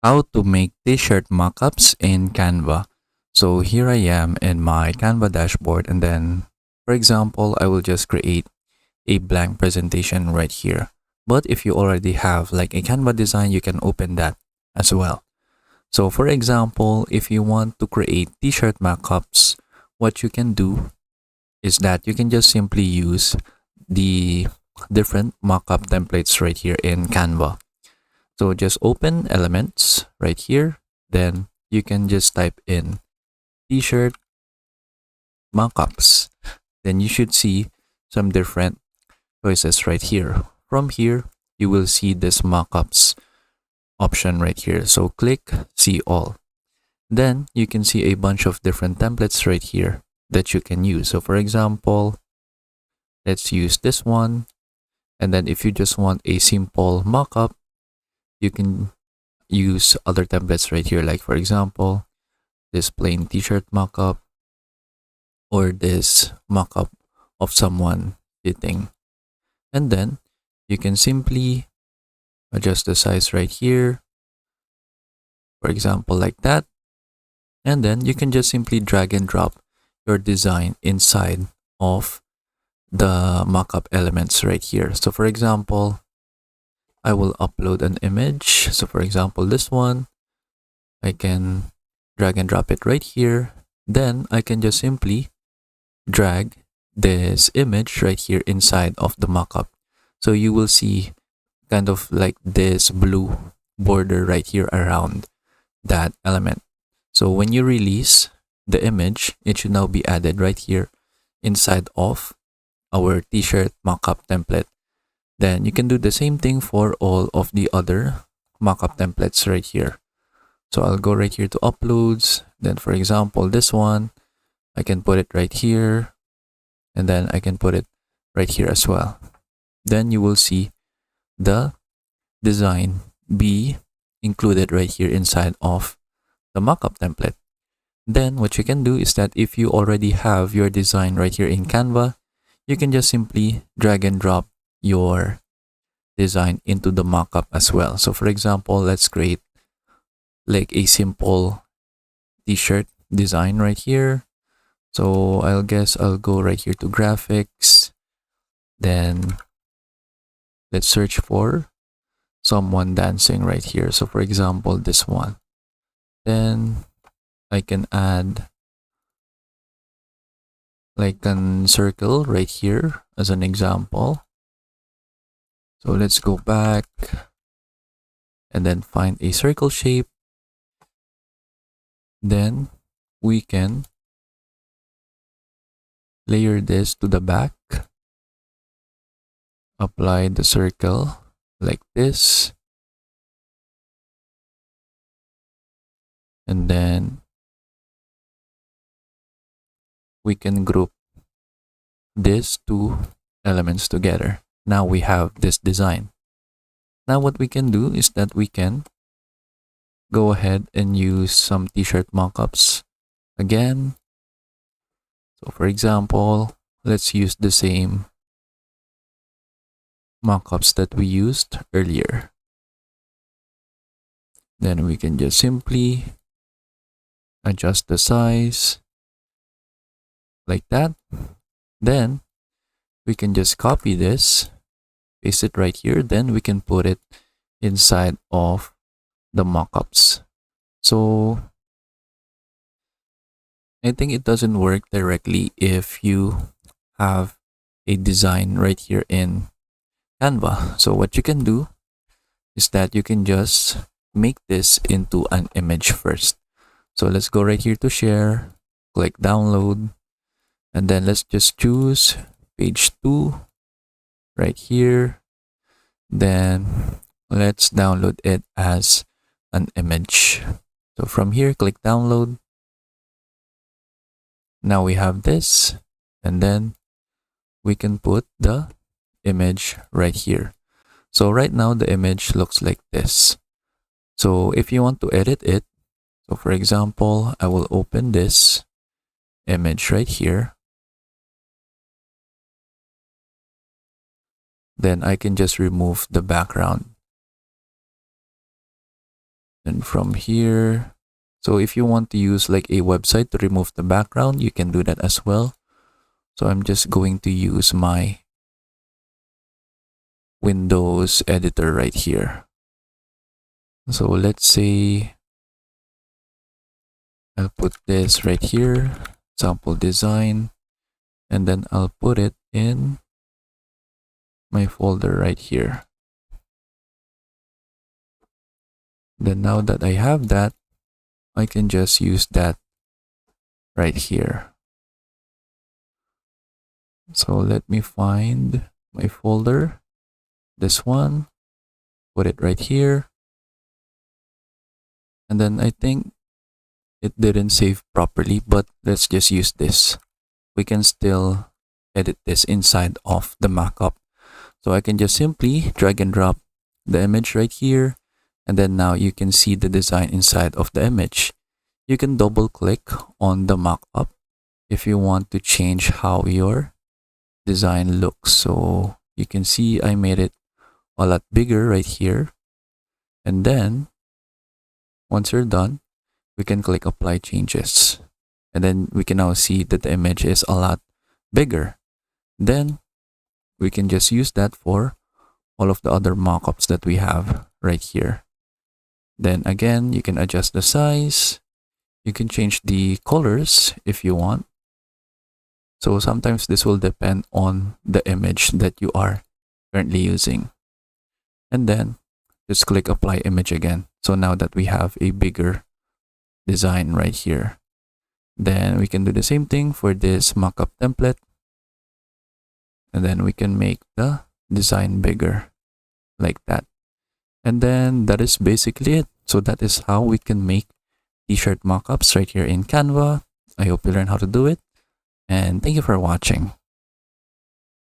How to make t-shirt mockups in Canva. So here I am in my Canva dashboard, and then for example, I will just create a blank presentation right here. But if you already have like a Canva design, you can open that as well. So for example, if you want to create t-shirt mockups, what you can do is that you can just simply use the different mockup templates right here in Canva. So just open elements right here. Then you can just type in t-shirt mockups. Then you should see some different choices right here. From here, you will see this mockups option right here. So click see all. Then you can see a bunch of different templates right here that you can use. So for example, let's use this one. And then if you just want a simple mockup, you can use other templates right here. Like for example, this plain t-shirt mockup or this mockup of someone sitting. And then you can simply adjust the size right here, for example, like that. And then you can just simply drag and drop your design inside of the mockup elements right here. So for example, I will upload an image. So for example, this one, I can drag and drop it right here. Then I can just simply drag this image right here inside of the mockup. So you will see kind of like this blue border right here around that element. So when you release the image, it should now be added right here inside of our t-shirt mockup template. Then you can do the same thing for all of the other mockup templates right here. So I'll go right here to uploads. Then for example, this one, I can put it right here. And then I can put it right here as well. Then you will see the design be included right here inside of the mockup template. Then what you can do is that if you already have your design right here in Canva, you can just simply drag and drop your design into the mockup as well. So for example, let's create like a simple t-shirt design right here. So I'll go right here to graphics. Then let's search for someone dancing right here. So for example, this one. Then I can add like a circle right here as an example. So let's go back and then find a circle shape. Then we can layer this to the back, apply the circle like this, and then we can group these two elements together. Now we have this design. Now what we can do is that we can go ahead and use some t-shirt mockups again. So for example, let's use the same mockups that we used earlier. Then we can just simply adjust the size like that. Then we can just copy this, paste it right here. Then we can put it inside of the mockups. So I think it doesn't work directly if you have a design right here in Canva. So what you can do is that you can just make this into an image first. So let's go right here to share, click download, and then let's just choose page 2 right here. Then let's download it as an image. So from here, click download. Now we have this, and then we can put the image right here. So right now the image looks like this. So if you want to edit it, so for example, I will open this image right here. Then I can just remove the background. Then from here, so if you want to use like a website to remove the background, you can do that as well. So I'm just going to use my Windows editor right here. So let's say I'll put this right here, sample design, and then I'll put it in my folder right here. Then now that I have that, I can just use that right here. So let me find my folder, this one, put it right here. And then I think it didn't save properly, but let's just use this. We can still edit this inside of the mockup. So I can just simply drag and drop the image right here. And then now you can see the design inside of the image. You can double click on the mockup if you want to change how your design looks. So you can see I made it a lot bigger right here. And then once you're done, we can click apply changes. And then we can now see that the image is a lot bigger. Then we can just use that for all of the other mockups that we have right here. Then again, you can adjust the size. You can change the colors if you want. So sometimes this will depend on the image that you are currently using. And then just click apply image again. So now that we have a bigger design right here, then we can do the same thing for this mockup template. And then we can make the design bigger like that. And then that is basically it. So that is how we can make t-shirt mockups right here in Canva. I hope you learn how to do it. And thank you for watching.